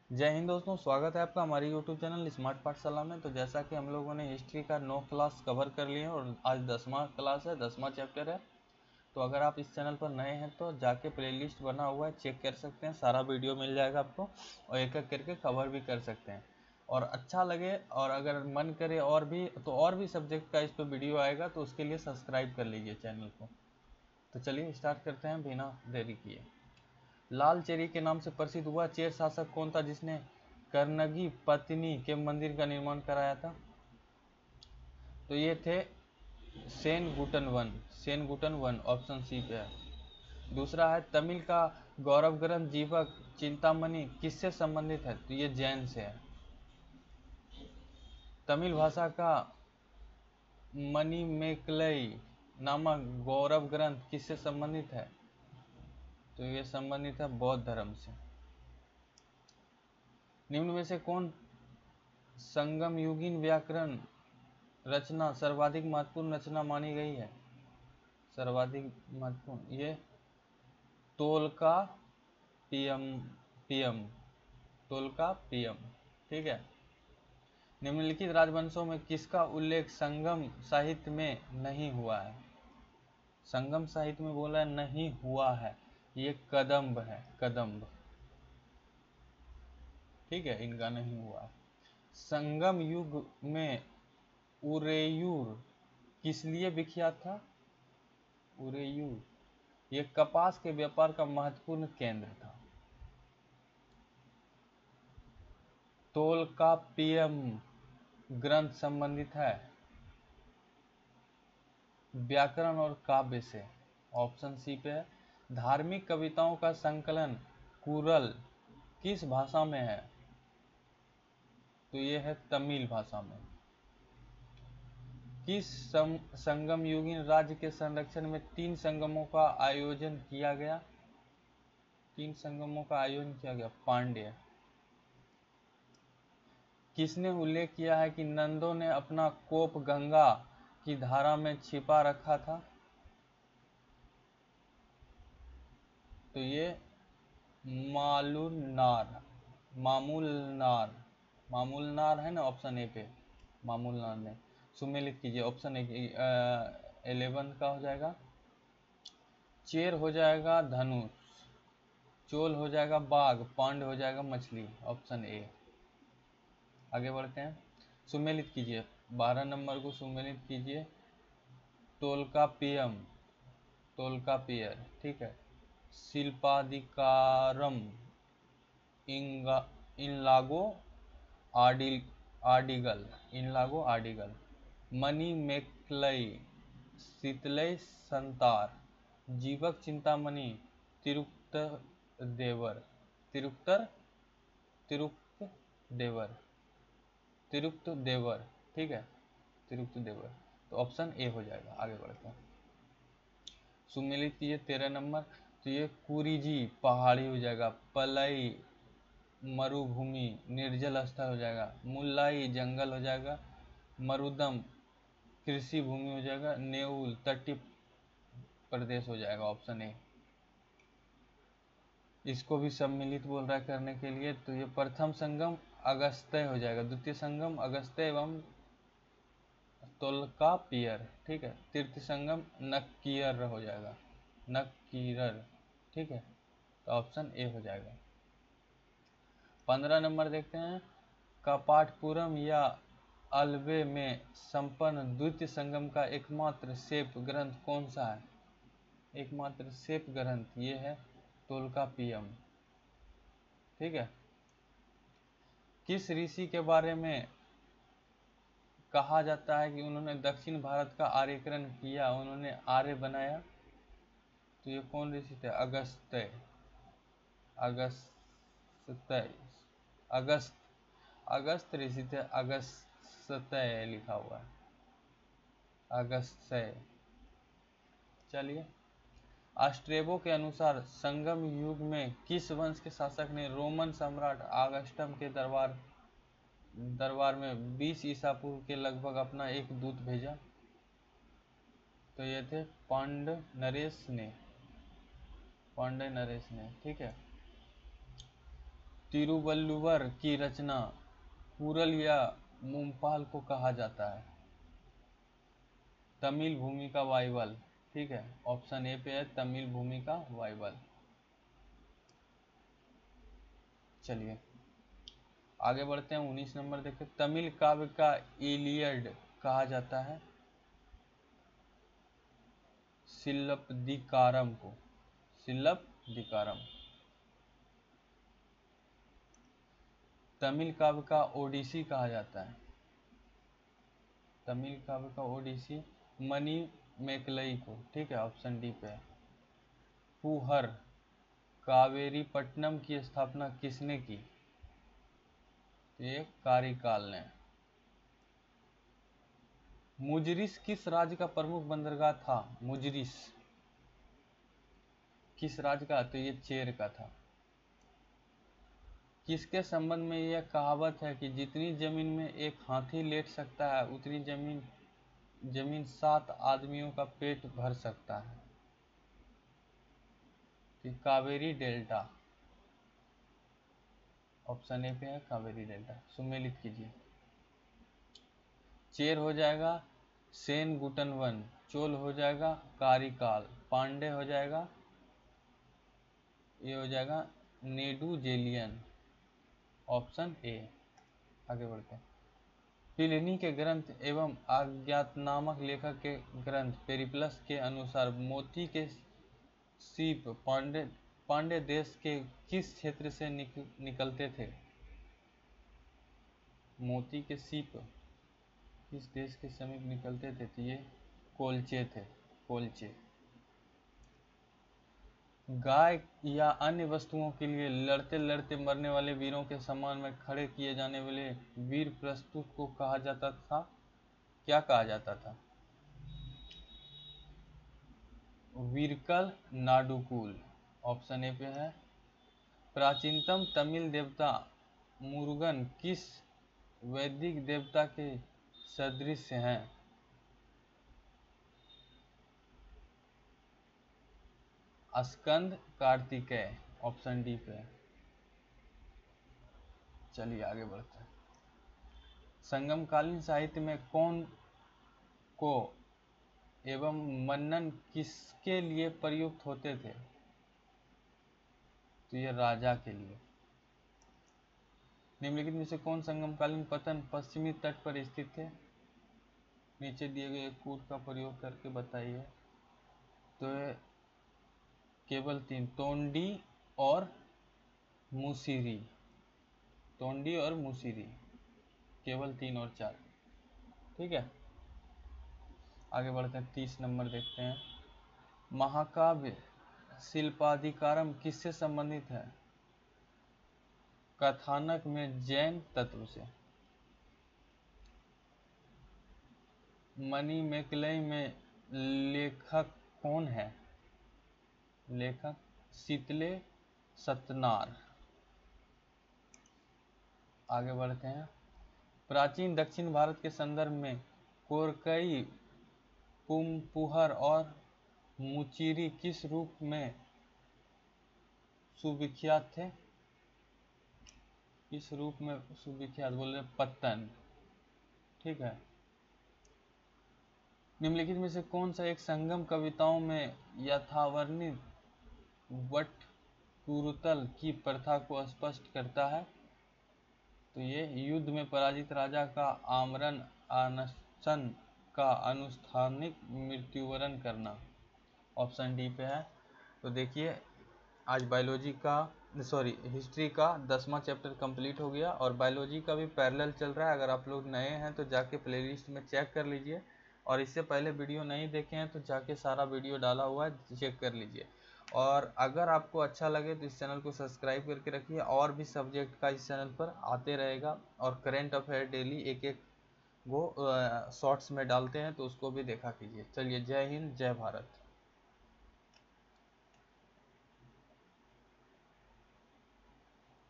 जय हिंद दोस्तों, स्वागत है आपका हमारे YouTube चैनल स्मार्ट पाठशाला में। तो जैसा कि हम लोगों ने हिस्ट्री का 9 क्लास कवर कर लिए हैं और आज 10वां क्लास है, 10वां चैप्टर है। तो अगर आप इस चैनल पर नए हैं तो जाके प्लेलिस्ट बना हुआ है, चेक कर सकते हैं, सारा वीडियो मिल जाएगा आपको और एक एक करके कवर भी कर सकते हैं। और अच्छा लगे और अगर मन करे और भी सब्जेक्ट का इस पर वीडियो आएगा तो उसके लिए सब्सक्राइब कर लीजिए चैनल को। तो चलिए स्टार्ट करते हैं बिना देरी किए। लाल चेरी के नाम से प्रसिद्ध हुआ चेर शासक कौन था जिसने कर्नगी पत्नी के मंदिर का निर्माण कराया था? तो ये थे सेन गुटन वन, ऑप्शन सी पे है। दूसरा है तमिल का गौरव ग्रंथ जीवक चिंतामणि किससे संबंधित है? तो ये जैन से है। तमिल भाषा का मणिमेकलई नामक गौरव ग्रंथ किससे संबंधित है? तो ये संबंधित है बौद्ध धर्म से। निम्न में से कौन संगम युगीन व्याकरण रचना सर्वाधिक महत्वपूर्ण रचना मानी गई है? सर्वाधिक महत्वपूर्ण ये तोलका पीएम पीएम तोलका पीएम। ठीक है। निम्नलिखित राजवंशों में किसका उल्लेख संगम साहित्य में नहीं हुआ है? संगम साहित्य में बोला नहीं हुआ है, ये कदम्ब है, कदम्ब। ठीक है, इनका नहीं हुआ। संगम युग में उरेयूर किस लिए विख्यात था? उरेयूर ये कपास के व्यापार का महत्वपूर्ण केंद्र था। तोलकाप्पियम ग्रंथ संबंधित है व्याकरण और काव्य से, ऑप्शन सी पे है। धार्मिक कविताओं का संकलन कुरल किस भाषा में है? तो ये है तमिल भाषा में। किस संगम युगीन राज्य के संरक्षण में 3 संगमों का आयोजन किया गया? 3 संगमों का आयोजन किया गया, पांड्य। किसने उल्लेख किया है कि नंदों ने अपना कोप गंगा की धारा में छिपा रखा था? तो ये मालूलनार, मामूलनार, मामूलनार है ना, ऑप्शन ए पे मामूलनार ने। सुमेलित कीजिए, ऑप्शन 11 का हो जाएगा। चेर हो जाएगा धनुष, चोल हो जाएगा बाघ, पांड हो जाएगा मछली, ऑप्शन ए। आगे बढ़ते हैं, सुमेलित कीजिए 12 नंबर को सुमेलित कीजिए। तोलकाप्पियम, तोलकाप्पियर। ठीक है। शिल्पाधिकारम इंगा इनलागो आडिगल, इनलागो आडिगल। मणिमेकलई शीतलय संतार, जीवक चिंतामणि तिरुक्त देवर, तिरुक्तर तिरुक्त देवर, तिरुक्त देवर। ठीक है, तिरुक्त देवर। तो ऑप्शन ए हो जाएगा। आगे बढ़ते हैं, सुमेलित कीजिए 13 नंबर। तो ये कुरीजी पहाड़ी हो जाएगा, पलई मरुभूमि निर्जल स्थल हो जाएगा, मुल्लाई जंगल हो जाएगा, मरुदम कृषि भूमि हो जाएगा, नेउल तटीय प्रदेश हो जाएगा, ऑप्शन ए। इसको भी सम्मिलित बोल रहा है करने के लिए। तो ये प्रथम संगम अगस्त्य हो जाएगा, द्वितीय संगम अगस्त्य एवं तोलकाप्पियर। ठीक है। तृतीय संगम नक्कीर हो जाएगा, नक्कीरर। ठीक है, तो ऑप्शन ए हो जाएगा। 15 नंबर देखते हैं, कपाटपुरम या अल्वे में संपन्न द्वितीय संगम का एकमात्र शेप ग्रंथ कौन सा है? एकमात्र शेप ग्रंथ ये है तोलकाप्पियम। ठीक है। किस ऋषि के बारे में कहा जाता है कि उन्होंने दक्षिण भारत का आर्यकरण किया, उन्होंने आर्य बनाया? तो ये कौन ऋषि थे? अगस्त्य, अगस्त्य, अगस्त, अगस्त ऋषि थे, अगस्त्य लिखा हुआ है, अगस्त्य। चलिए, आस्ट्रेबो के अनुसार संगम युग में किस वंश के शासक ने रोमन सम्राट ऑगस्टस के दरबार में 20 ईसा पूर्व के लगभग अपना एक दूत भेजा? तो ये थे पांड्य नरेश ने, पांड्य नरेश ने। ठीक है। तिरुवल्लुवर की रचना कुरल या मुम्पाल को कहा जाता है? तमिल भूमि का बाइबल। ठीक है, ऑप्शन ए पे है तमिल भूमि का बाइबल। चलिए आगे बढ़ते हैं, 19 नंबर देखते। तमिल काव्य का इलियड कहा जाता है सिलप्पदिकारम को। सिलप्पदिकारम। तमिल काव्य का ओडिसी कहा जाता है। तमिल काव्य का ओडिसी मनी मेकलई को। ठीक है, ऑप्शन डी पे है। पुहर कावेरीपट्टनम की स्थापना किसने की? तो ये कारिकाल ने। मुजरिस किस राज्य का प्रमुख बंदरगाह था? मुजरिस किस राज्य का? तो ये चेर का था। किसके संबंध में यह कहावत है कि जितनी जमीन में एक हाथी लेट सकता है उतनी जमीन 7 आदमियों का पेट भर सकता है? कि कावेरी डेल्टा। ऑप्शन ए पे है कावेरी डेल्टा। सुमेलित कीजिए। चेर हो जाएगा सेन गुटनवन, चोल हो जाएगा कारिकाल, पांडे हो जाएगा, ये हो जाएगा नेडुजेलियन। Option A. आगे बढ़ते हैं। प्लिनी के ग्रंथ एवं अज्ञातनामक लेखक के ग्रंथ पेरिप्लस के अनुसार मोती के सीप पांड्य देश के किस क्षेत्र से निकलते थे? मोती के सीप किस देश के समीप निकलते थे? तो ये कोलचे थे, कोलचे। गाय या अन्य वस्तुओं के लिए लड़ते लड़ते मरने वाले वीरों के सम्मान में खड़े किए जाने वाले वीर प्रस्तुत को कहा जाता था? क्या कहा जाता था? वीरकल नाडुकुल। ऑप्शन ए पे है। प्राचीनतम तमिल देवता मुरुगन किस वैदिक देवता के सदृश हैं? स्कंद कार्तिकेय। ऑप्शन डी पे है। चलिए आगे बढ़ते हैं। संगमकालीन साहित्य में कौन को एवं मन्नन किसके लिए प्रयुक्त होते थे? तो ये राजा के लिए। निम्नलिखित में से कौन संगमकालीन पतन पश्चिमी तट पर स्थित थे? नीचे दिए गए कूट का प्रयोग करके बताइए। तो केवल 3, तोंडी और मुसिरी। तोंडी और मुसिरी, केवल 3 और 4। ठीक है, आगे बढ़ते हैं। 30 नंबर देखते हैं। महाकाव्य शिल्पाधिकारम किससे संबंधित है? कथानक में जैन तत्व से। मनी मेकलई में लेखक कौन है? लेखक शीतले सतनार। आगे बढ़ते हैं। प्राचीन दक्षिण भारत के संदर्भ में कोरकई, पुम्पुहर और मुचिरी किस रूप में सुविख्यात थे? किस रूप में सुविख्यात? बोल रहे पत्तन। ठीक है। निम्नलिखित में से कौन सा एक संगम कविताओं में यथावर्णित वट कुरुतल की प्रथा को स्पष्ट करता है? तो ये युद्ध में पराजित राजा का आमरण अनशन का अनुष्ठानिक मृत्युवरण करना। ऑप्शन डी पे है। तो देखिए आज हिस्ट्री का 10वां चैप्टर कंप्लीट हो गया और बायोलॉजी का भी पैरेलल चल रहा है। अगर आप लोग नए हैं तो जाके प्लेलिस्ट में चेक कर लीजिए, और इससे पहले वीडियो नहीं देखे हैं तो जाके सारा वीडियो डाला हुआ है, चेक कर लीजिए। और अगर आपको अच्छा लगे तो इस चैनल को सब्सक्राइब करके रखिए, और भी सब्जेक्ट का इस चैनल पर आते रहेगा, और करेंट अफेयर डेली एक एक वो शॉर्ट्स में डालते हैं तो उसको भी देखा कीजिए। चलिए, जय हिंद, जय भारत।